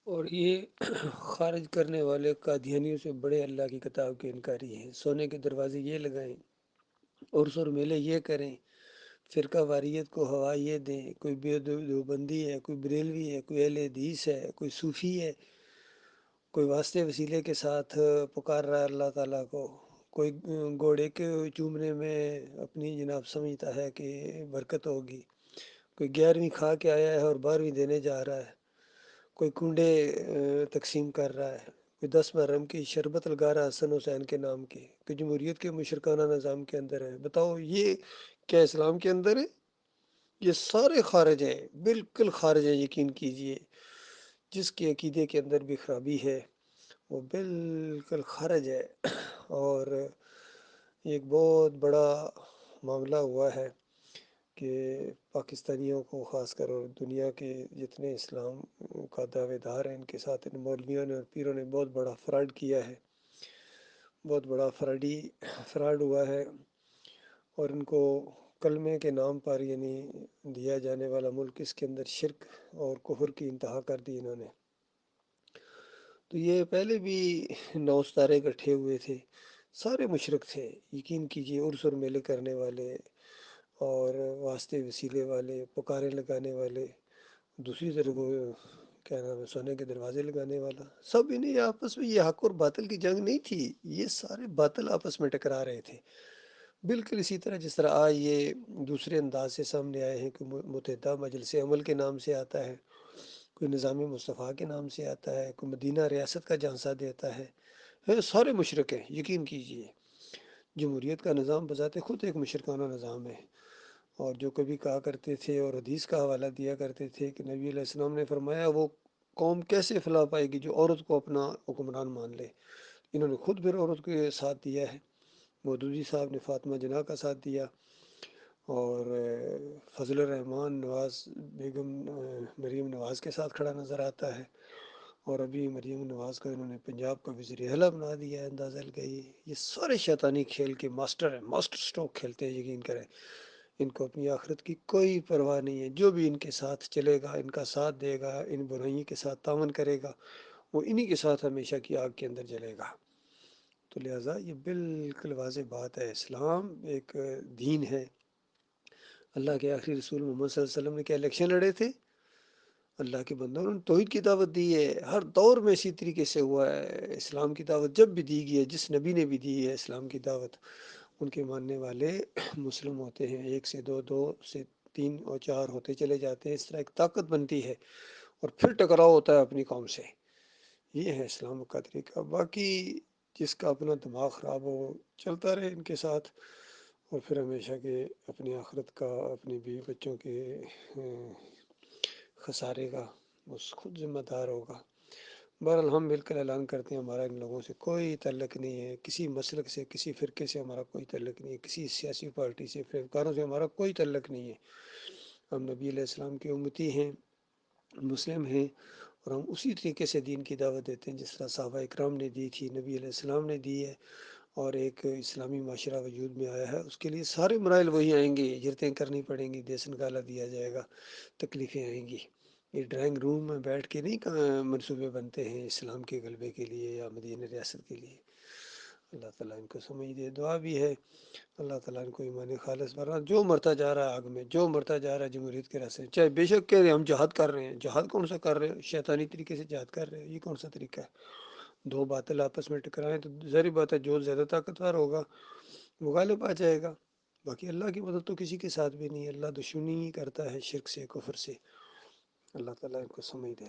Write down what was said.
اور یہ خارج کرنے والے قادیانیوں سے بڑے اللہ کی کتاب کے انکاری ہیں۔ سونے کے دروازے یہ لگائیں، عرس اور میلے یہ کریں، فرقہ واریت کو ہوا یہ دیں، کوئی دیوبندی ہے، کوئی بریلوی ہے، کوئی اہل حدیث ہے، کوئی صوفی ہے، کوئی واسطے وسیلے کے ساتھ پکار رہا ہے اللہ تعالیٰ کو، کوئی گھوڑے کے چومنے میں اپنی جناب سمجھتا ہے کہ برکت ہوگی، کوئی 11ویں کھا کے آیا ہے اور 12ویں دینے جا رہا ہے، کوئی کنڈے تقسیم کر رہا ہے، کوئی 10 محرم کی شربت لگا رہا ہے حسن حسین کے نام کی، کہ جمہوریت کے مشرکانہ نظام کے اندر ہے۔ بتاؤ یہ کیا اسلام کے اندر ہے؟ یہ سارے خارج ہیں، بالکل خارج ہیں، یقین کیجئے۔ جس کے عقیدے کے اندر بھی خرابی ہے وہ بالکل خارج ہے۔ اور ایک بہت بڑا معاملہ ہوا ہے کہ پاکستانیوں کو خاص کر اور دنیا کے جتنے اسلام کا دعوے دار ہیں ان کے ساتھ ان مولویوں نے اور پیروں نے بہت بڑا فراڈ کیا ہے، بہت بڑا فراڈ ہوا ہے۔ اور ان کو کلمے کے نام پر یعنی دیا جانے والا ملک، اس کے اندر شرک اور کفر کی انتہا کر دی انہوں نے۔ تو یہ پہلے بھی 9 ستارے اکٹھے ہوئے تھے، سارے مشرک تھے، یقین کیجئے، عرس اور میلے کرنے والے اور واسطے وسیلے والے، پکارے لگانے والے، دوسری طرف وہ کیا نام ہے سونے کے دروازے لگانے والا، سب انہیں آپس میں، یہ حق اور باطل کی جنگ نہیں تھی، یہ سارے باطل آپس میں ٹکرا رہے تھے۔ بالکل اسی طرح جس طرح آج یہ دوسرے انداز سے سامنے آئے ہیں کہ متحدہ مجلس عمل کے نام سے آتا ہے، کوئی نظام مصطفیٰ کے نام سے آتا ہے، کوئی مدینہ ریاست کا جھانسا دیتا ہے، سارے مشرک ہیں، یقین کیجئے۔ جمہوریت کا نظام بذات خود ایک مشرکانہ نظام ہے۔ اور جو کبھی کہا کرتے تھے اور حدیث کا حوالہ دیا کرتے تھے کہ نبی علیہ السلام نے فرمایا وہ قوم کیسے فلاح پائے گی جو عورت کو اپنا حکمران مان لے، انہوں نے خود پھر عورت کے ساتھ دیا ہے۔ مودودی صاحب نے فاطمہ جناح کا ساتھ دیا، اور فضل الرحمان نواز بیگم مریم نواز کے ساتھ کھڑا نظر آتا ہے، اور ابھی مریم نواز کو انہوں نے پنجاب کا وزیر اعلیٰ بنا دیا ہے، اندازہ لگائیے۔ یہ سارے شیطانی کھیل کے ماسٹر ہیں، ماسٹر سٹروک کھیلتے ہیں، یقین کریں۔ ان کو اپنی آخرت کی کوئی پرواہ نہیں ہے، جو بھی ان کے ساتھ چلے گا، ان کا ساتھ دے گا، ان برائیوں کے ساتھ تعاون کرے گا، وہ انہی کے ساتھ ہمیشہ کی آگ کے اندر جلے گا۔ تو لہٰذا یہ بالکل واضح بات ہے، اسلام ایک دین ہے۔ اللہ کے آخری رسول محمد صلی اللہ علیہ وسلم نے کیا الیکشن لڑے تھے؟ اللہ کے بندوں، انہوں نے توحید کی دعوت دی ہے، ہر دور میں اسی طریقے سے ہوا ہے۔ اسلام کی دعوت جب بھی دی گئی ہے، جس نبی نے بھی دی ہے اسلام کی دعوت، ان کے ماننے والے مسلم ہوتے ہیں، 1 سے 2، 2 سے 3 اور 4 ہوتے چلے جاتے ہیں، اس طرح ایک طاقت بنتی ہے، اور پھر ٹکراؤ ہوتا ہے اپنی قوم سے۔ یہ ہے اسلام کا طریقہ۔ باقی جس کا اپنا دماغ خراب ہو چلتا رہے ان کے ساتھ، اور پھر ہمیشہ کے اپنی آخرت کا، اپنی بیوی بچوں کے خسارے کا اس خود ذمہ دار ہوگا۔ بہرحال ہم مل کر اعلان کرتے ہیں ہمارا ان لوگوں سے کوئی تعلق نہیں ہے، کسی مسلک سے، کسی فرقے سے ہمارا کوئی تعلق نہیں ہے، کسی سیاسی پارٹی سے، فریبکاروں سے ہمارا کوئی تعلق نہیں ہے۔ ہم نبی علیہ السلام کے امتی ہیں، مسلم ہیں، اور ہم اسی طریقے سے دین کی دعوت دیتے ہیں جس طرح صحابہ اکرام نے دی تھی، نبی علیہ السلام نے دی ہے، اور ایک اسلامی معاشرہ وجود میں آیا ہے۔ اس کے لیے سارے مراحل وہی آئیں گے، ہجرتیں کرنی پڑیں گی، دیس نکالا دیا جائے گا، تکلیفیں آئیں گی۔ یہ ڈرائنگ روم میں بیٹھ کے نہیں منصوبے بنتے ہیں اسلام کے غلبے کے لیے یا مدینہ ریاست کے لیے۔ اللہ تعالیٰ ان کو سمجھ دے۔ دعا بھی ہے اللہ تعالیٰ ان کو ایمان خالص بنا، جو مرتا جا رہا ہے آگ میں، جو مرتا جا رہا ہے جمہوریت کے راستے، چاہے بے شک کہ ہم جہاد کر رہے ہیں، جہاد کون سا کر رہے ہیں؟ شیطانی طریقے سے جہاد کر رہے ہیں، یہ کون سا طریقہ ہے؟ دو باطل آپس میں ٹکرائیں تو ظاہر بات ہے جو زیادہ طاقتور ہوگا وہ غالب آ جائے گا۔ باقی اللہ کی مدد تو کسی کے ساتھ بھی نہیں ہے، اللہ دشمنی ہی کرتا ہے شرک سے، کفر سے۔ اللہ تعالیٰ ان کو سمجھ دے۔